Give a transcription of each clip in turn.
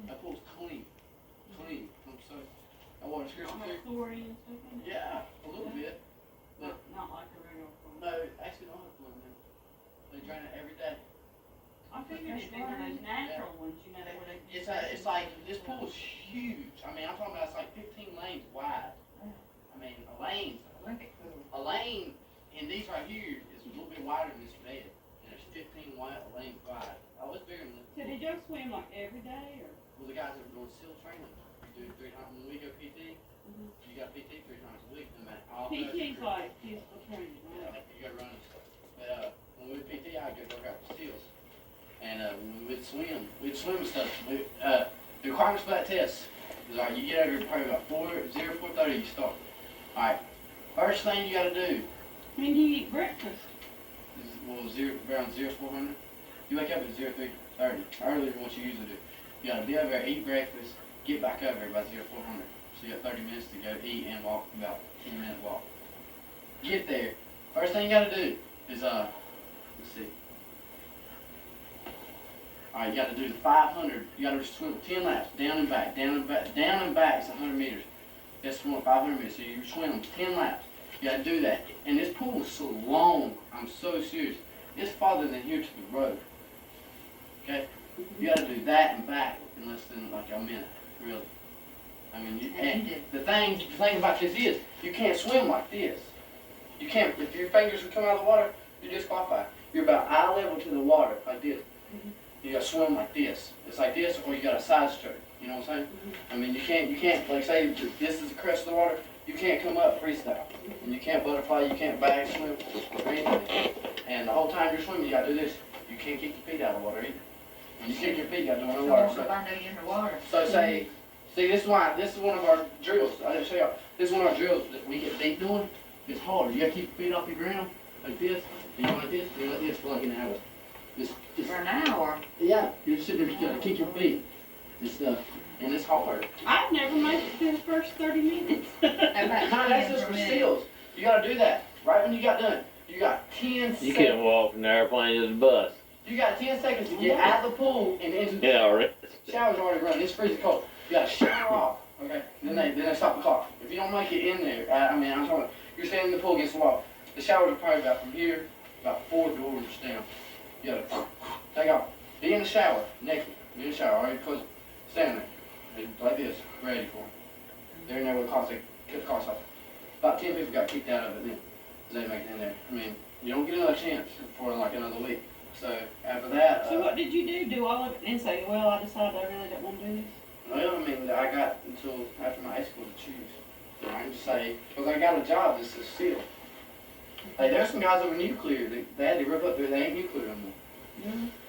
That pool's clean. Clean. So I water crystal clear. Chlorine and stuff in it? Yeah, a little bit. But not like a regular pool. no, actually don't have chlorine in it. They drain it every day. I figured it'd be one of those natural ones, you know, where they. It's like, this pool's huge. I mean, I'm talking about it's like 15 lanes wide. I mean, a lane in these right here is a little bit wider than this bed. And it's 15 lanes wide. Oh, it's bigger than this. So did y'all swim like every day, or? Well, the guys that are doing SEAL training, you do 3 times. When we go PT, you got PT 3 times a week. No matter all PT's like physical training, yeah, right? like you gotta run and stuff. But when we would PT, I'd go work out with SEALs. And when we'd swim and stuff. The requirements for that test is like you get over here probably about 4:30 you start. Alright, first thing you gotta do When do you eat breakfast? is around 0400. You wake up at 03:30, earlier than what you usually do. You gotta be over there, eat breakfast, get back over there by 0400. So you got 30 minutes to go eat and walk, about 10-minute walk. Get there. First thing you gotta do is let's see. Alright, you gotta do the 500. You gotta swim 10 laps, down and back, down and back. Down and back is 100 meters. You gotta swim 500 meters. So you swim 10 laps. You gotta do that. And this pool is so long. I'm so serious. It's farther than here to the road. Okay? You gotta do that and back in less than like a minute, really. I mean, and the thing about this is, you can't swim like this. You can't, if your fingers would come out of the water, you're disqualified. You're about eye level to the water, like this. You gotta swim like this. It's like this, or you got a side stroke. You know what I'm saying? I mean, you can't, like say, this is the crest of the water, you can't come up freestyle. And you can't butterfly, you can't bag swim, or anything. And the whole time you're swimming, you gotta do this. You can't kick your feet out of the water either. When you kick your feet, you gotta do it in the water. So say, see, this is one of our drills. I didn't show y'all. This is one of our drills that we get deep doing. It's hard. You gotta keep your feet off the ground, like this. And you go like this, and you like this for like an hour. Just For an hour? Yeah, you're just sitting there, you gotta kick your feet and stuff. And it's hard. I've never made it through the first 30 minutes. No, that's just for SEALs. You gotta do that. Right when you got done. You got 10 seconds. You can't walk from the airplane to the bus. You got 10 seconds to get out of the pool and into the shower's already running. It's freezing cold. You gotta shower off. Okay? Then they stop the clock. If you don't make it in there, I'm talking, you're standing in the pool against the wall. The showers are probably about from here, about 4 doors down. You gotta take off. Be in the shower, naked. Be in the shower, already close. Stand there. Like this, ready for them. They're in there with the clock, they cut the clock off. About 10 people got kicked out of it then. They didn't make it in there. I mean, you don't get another chance for like another week. So after that. So what did you do? Do all of it and then say, well, I decided I really don't want to do this? Well, I mean, I got until after my high school to choose. So I can just say, because I got a job that's a SEAL. Like, there's some guys that were nuclear. They had to rip up there. They ain't nuclear no more.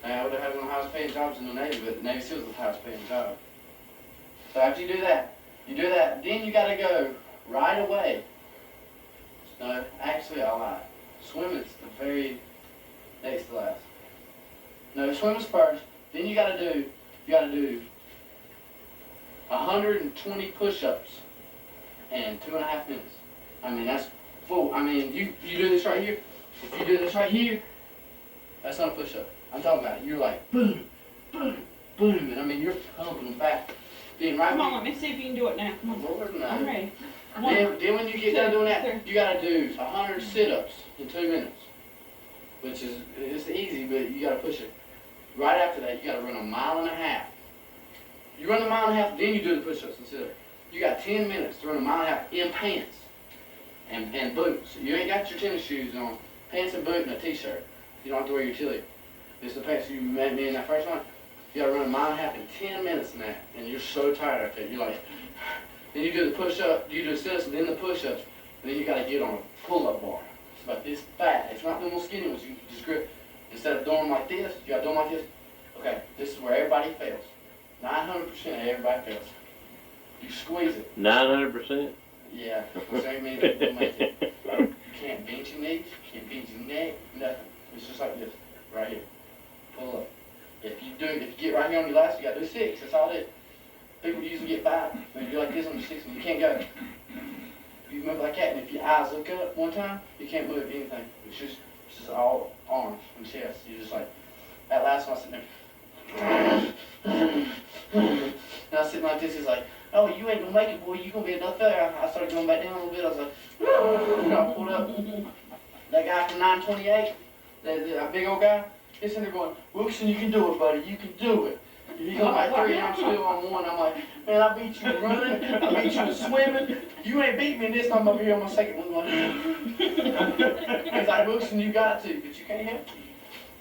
I would have had one of the highest paying jobs in the Navy, but the Navy SEALs is the highest paying job. So after you do that, then you got to go right away. No, actually, I lied. Swimming's the very next to last. No, swimming's first. Then you got to do 120 push-ups in 2.5 minutes. I mean, that's full. I mean, you do this right here. If you do this right here, that's not a push-up. I'm talking about it. You're like boom, boom, boom, and I mean you're pumping them back. Then right. Come on, let me see if you can do it now. Come on. Lord, no. I'm ready. Then when you get done doing that, you got to do 100 sit-ups in 2 minutes, which is it's easy, but you got to push it. Right after that, you got to run 1.5 miles. You run 1.5 miles, then you do the push-ups and sit-ups. You got 10 minutes to run 1.5 miles in pants and boots. You ain't got your tennis shoes on, pants and boot and a t-shirt. You don't have to wear your utility. It's the pants you met me in that first one. You gotta run 1.5 miles in 10 minutes now, and you're so tired after it. You're like, then you do the push-up, you do the sit-ups, and then the push-ups, and then you gotta get on a pull-up bar. It's about this fat. It's not the little skinny ones. You just grip. Instead of doing them like this, you gotta do them like this. Okay, this is where everybody fails. 900% of everybody fails. You squeeze it. 900%? Yeah, because there ain't many people make it. You can't bend your knees, you can't bend your neck, nothing. It's just like this, right here. Pull up. If you get right here on your last, you gotta do 6. That's all it is. People usually get 5. When you do like this on the 6th one, you can't go. You move like that, and if your eyes look up one time, you can't move anything. It's just all arms and chest. You're just like, that last one sitting there. And I was sitting like this, he's like, oh, you ain't gonna make it, boy, you gonna be another failure. I started going back down a little bit, I was like, I pulled up. That guy from 928, that big old guy, he's in there going, Wilson, you can do it, buddy, you can do it. He goes like 3 and I'm still on 1. I'm like, man, I beat you running, I beat you in swimming. You ain't beat me in this, I'm over here on my second one. He's like, Wilson, you got to, but you can't help it.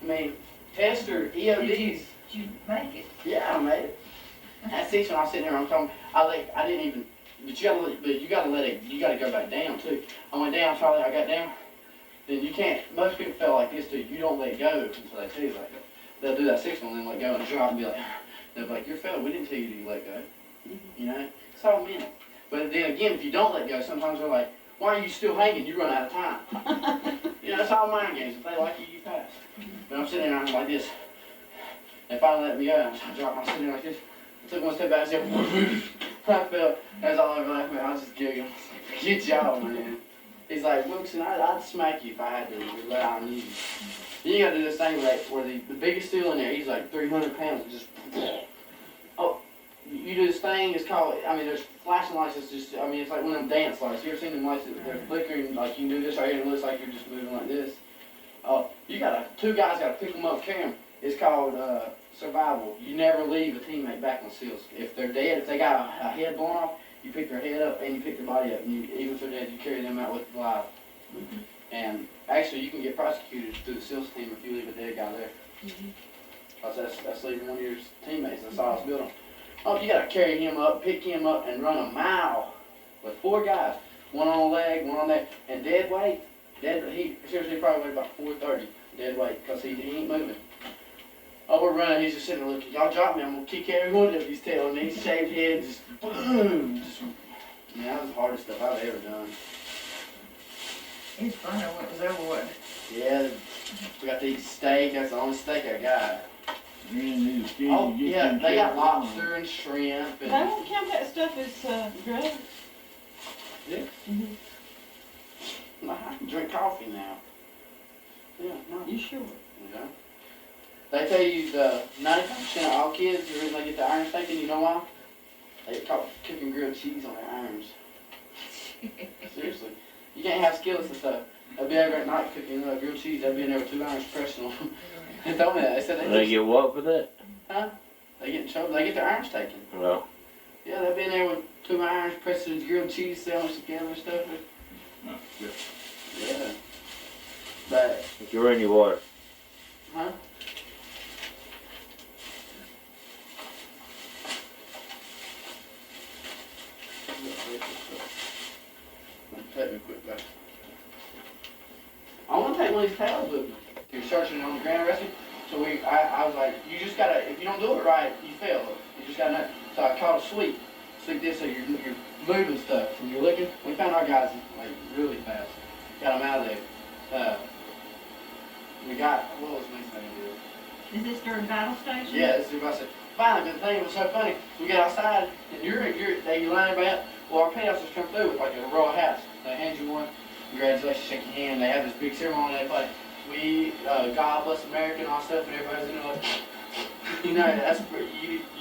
I mean, tester, EODs. Did you make it? Yeah, I made it. At 6 when I was sitting here, I'm talking, I didn't even, but you gotta let it, you gotta go back down too. I went down, finally I got down. Then you can't, most people feel like this too, you don't let go until they tell you like that. They'll do that 6th one and then let go and drop and be like, they'll be like, you're failing, we didn't tell you to let go. You know, it's all mental. But then again, if you don't let go, sometimes they're like, why are you still hanging? You run out of time. You know, it's all mind games. If they like you, you pass. But I'm sitting there and I'm like this. They finally let me go. I dropped my sitting there like this. I took one step back and said, I fell. That's all over laughing. I was just giggling. Good job, man. He's like, Wilson, I'd smack you if I had to rely on you. You gotta do this thing like where the biggest steel in there, he's like 300 pounds. Just, oh, you do this thing, it's called, I mean, there's flashing lights, it's just, I mean, it's like one of them dance lights. You ever seen them lights that they're flickering, like you can do this right here and it looks like you're just moving like this? Two guys gotta pick them up, carry them. It's called survival. You never leave a teammate back on seals. If they're dead, if they got a head blown off, you pick their head up and you pick their body up. And you, even if they're dead, you carry them out with live. And actually, you can get prosecuted through the SEALs team if you leave a dead guy there. Because that's leaving one of your teammates. That's all I was built on. Oh, you got to carry him up, pick him up, and run a mile with 4 guys. One on a leg, one on that. And dead weight, he seriously probably weighed about 430 dead weight because he ain't moving. Oh, we're running. He's just sitting there looking. Y'all drop me. I'm going to kick every one of these tail. And he's shaved head, just boom. Man, that was the hardest stuff I've ever done. It's funny when it was over with. Yeah, we got to eat steak. That's the only steak I got. Oh, yeah, they got lobster and shrimp. They And, won't count that stuff as drugs. yeah. No, I can drink coffee now. Yeah, no. You sure? Yeah. They tell you the 95% of all kids, the reason they get the iron steak, and you know why? They get caught cooking grilled cheese on their irons. Seriously. You can't have skillets and stuff. They'll be over at night cooking grilled cheese. They'll be in there with 2 irons pressing on them. They told me that. They said They get what for that? Huh? They get in trouble. They get their irons taken. Well, Yeah, they'll be in there with 2 irons pressing grilled cheese sandwich together and stuff. Yeah. But, you're in your water. huh? Take me quick back. I want to take one of these towels with me. You're searching on the ground rescue. So I was like, you just gotta, if you don't do it right, you fail. You just gotta know. So I caught a sweep. Sweep this so you're moving stuff. And you're looking. We found our guys like really fast. Got them out of there. We got, what was the next thing we did? Is this during battle station? Yeah, this is what I said. Finally, the thing was so funny. We got outside, and you line everybody up. Well, our pay officers come through with like a row of hats. They hand you one. Congratulations, shake your hand. They have this big ceremony. They play, God bless America and all stuff, and everybody's in there like, you know, that's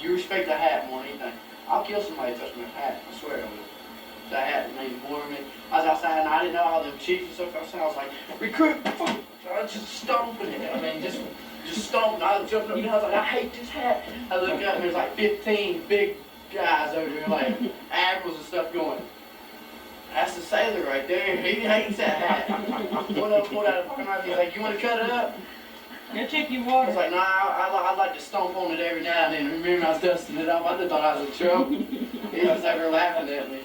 you respect the hat more than anything. I'll kill somebody touching my hat. I swear I will. That hat means more to me. I was outside and I didn't know all the chiefs and stuff outside. I was like, recruit, I was just stomping it. I mean, just stomping. I was jumping up. You know, I was like, I hate this hat. I looked up and there's like 15 big guys over here, like admirals and stuff going. That's the sailor right there. He hates that hat. One of them pulled out a fucking knife. He's like, you want to cut it up? Go check your I water. was like, nah, I'd like to stomp on it every now and then. Remember, I was dusting it off. I just thought I was in trouble. He was over there laughing at me.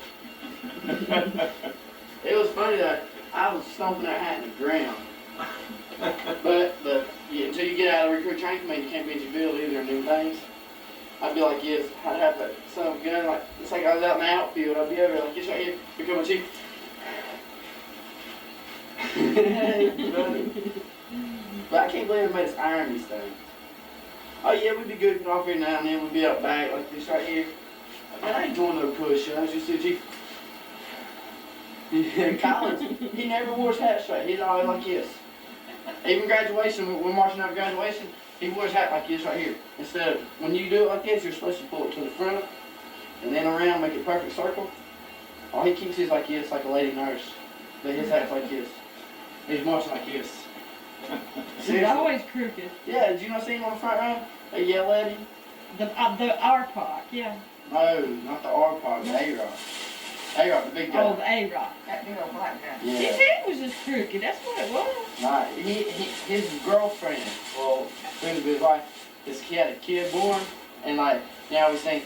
It was funny though. I was stomping that hat in the ground. But yeah, until you get out of the recruit training command, you can't be in your field either and do things. I'd be like, yes, I'd have that son of a gun, like, it's like I was out in the outfield, I'd be over there, like, yes, right here, become a chief. But I can't believe it made us iron these things. Oh yeah, we'd be goofing off here now and then, we'd be out back, like this right here. Man, I ain't doing no push-ups, just the chief. Collins, he never wore his hat straight, he's always like this. Even graduation, we're marching out of graduation, he wears hat like this right here. Instead of, when you do it like this, you're supposed to pull it to the front and then around, make it a perfect circle. All he keeps his like this, like a lady nurse. But his hat's like this. He's marching like this. It's always crooked. Yeah, did you not see him on the front row? They yell at him? The R-Park, yeah. No, not the R-Park, the A-Rock. A-Rock, the big guy. Oh, the A-Rock. That big old black guy. His Yeah. head was just crooked, that's what it was. Nah, his girlfriend, well, soon to be his wife, he had a kid born, and like, now we think,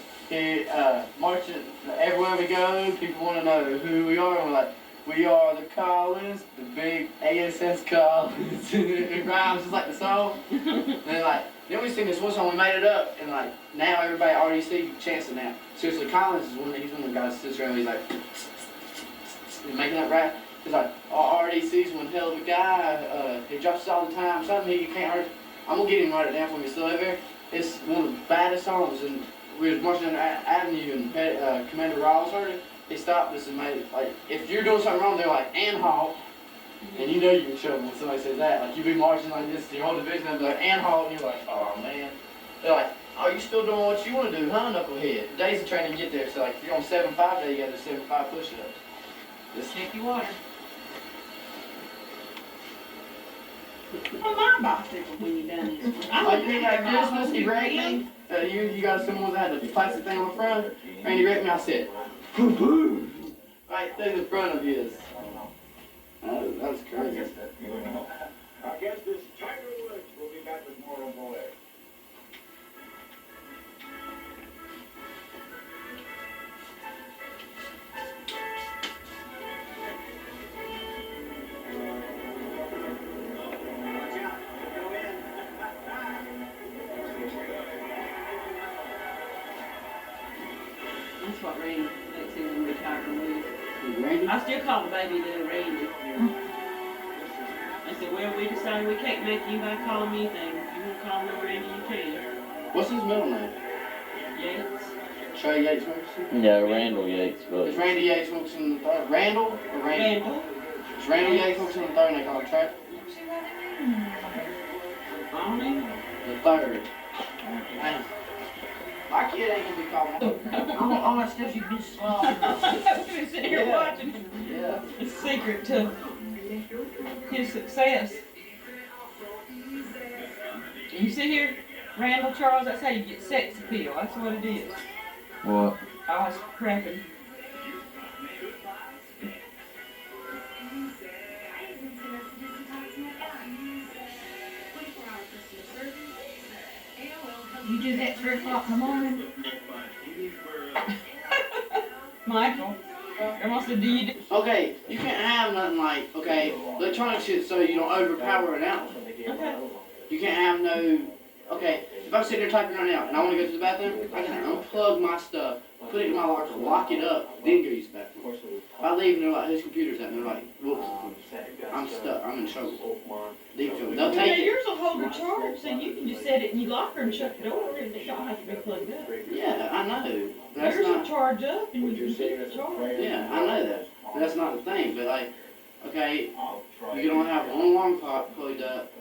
marching, everywhere we go, people want to know who we are, and we're like, we are the Collins, the big ASS Collins. It rhymes just like the song. And then we sing this one song, we made it up, and like, now everybody already see chants it now. Seriously, Collins is he's one of the guys that sits around, he's like, making that rap. He's like, RDC's one hell of a guy, he drops us all the time, something he can't hurt. I'm gonna get him to write it down for me, still over there. It's one of the baddest songs, and we was marching down the avenue, and Commander Riles heard it. He stopped us and made it, like, if you're doing something wrong, they're like, and halt. And you know you're in trouble when somebody says that. Like, you be marching like this to your whole division, and they'll be like, and halt, and you're like, oh man. They're like, oh, you still doing what you want to do, huh, knucklehead? Days of training to get there, so like, if you're on 7-5 day, you gotta do 7-5 push-ups. Just Check your water. On my bicycle when you done this. oh, you mean like Christmas, he wrecked me? You got someone that had the plastic thing on the front, and he wrecked me, I said, boo-boo, right through the front of his. That was crazy. I guess this Tiger Woods will be back with more on board. Watch out, go in. That's what Randy thinks he's gonna be Tiger Woods. Randy? I still call the baby little Randy. I said, well, we decided we can't make anybody call him anything. If you want to call him Randy, you can. What's his middle name? Yates. Trey Yates Wilkerson? Yeah, Randall Yates, but Is Randy Yates Wilkerson the third? Randall or Randy? Randall. Is Randall Yates Wilkerson the third and they call him Trey? I don't know. The third. Man. My kid ain't gonna be called. All that stuff you've been slobbering. We're sitting here Yeah. watching Yeah. the secret to his success. You see here, Randall Charles, that's how you get sex appeal. That's what it is. what? I was crapping. You do that 3 o'clock in the morning? Michael, Grandma said, do you do? Okay, you can't have nothing like, okay, electronic shit so you don't overpower an outlet. Okay. You can't have no, okay, if I'm sitting there typing right now and I want to go to the bathroom, I can unplug my stuff, put it in my locker, lock it up, then go use the bathroom. If I leave and they're like, whose computer's that? And they're like, whoops, I'm stuck, I'm in trouble. Deep trouble. They'll Yeah, take it. yours will hold the charge, so you can just set it in your locker and shut the door, and it don't have to be plugged up. Yeah, I know. But that's Yours will not, charge up, and you can keep it charged. yeah, I know that. But that's not the thing. But like, okay, you don't have one alarm clock plugged up.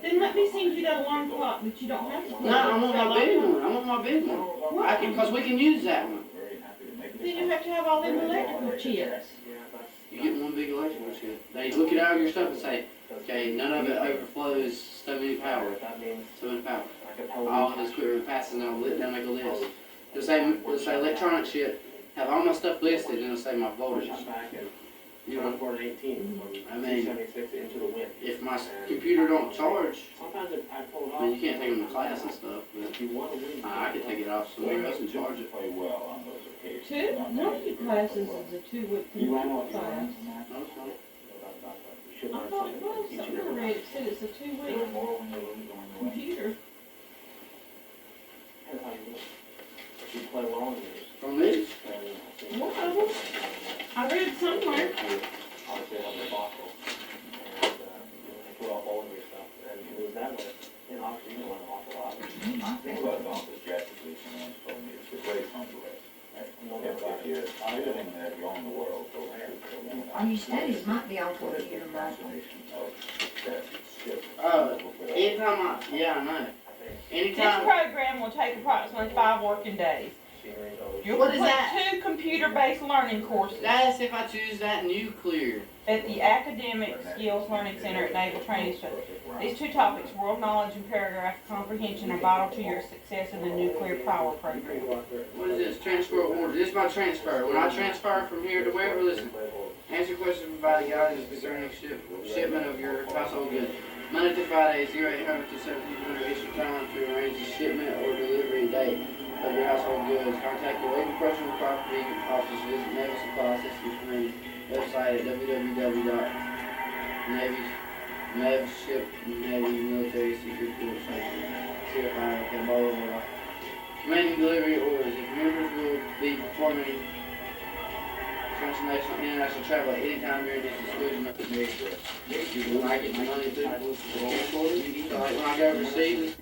Then let me send you that alarm clock that you don't have to plug No, I up. want my big one. I want my big one. I can, cause we can use that one. Then you have to have all them electrical chips. You get one big electrical chip. They look at all your stuff and say, okay, none of it overflows so many power. So much power. All this equipment passes now, they'll make a list. They'll say electronic shit, have all my stuff listed, and it'll say my voltage. You know, I mean, if my computer don't charge, I mean, you can't take them to class and stuff, but I can take it off somewhere else and charge it. Two? One of your classes is a 2-week computer class. I thought it was, something I read, it said it's a 2-week computer. From this, One of them. I read somewhere. And you studies might be on for a year, Michael. Anytime I know. This Anytime, program will take approximately 5 working days. You'll What is complete that? 2 computer-based learning courses that's if I choose that nuclear. at the Academic Skills Learning Center at Naval Training School. These 2 topics, world knowledge and paragraph comprehension, are vital to your success in the nuclear power program. What is this? Transfer order. This is my transfer. When I transfer from here to wherever, listen. Answer questions provided guidance concerning shipment of your household goods. Monday through Friday, 0800 to 1700 Eastern Time to arrange the shipment or delivery date of your household goods. Contact your local personal property office. Visit Naval Supply Systems Command website at Navy Military Secret Force CFI, okay, blah, blah, blah. Commanding delivery orders. If members will be performing transnational international travel at any time during this exclusion of the when I get my money through the transporter, so like when I go overseas,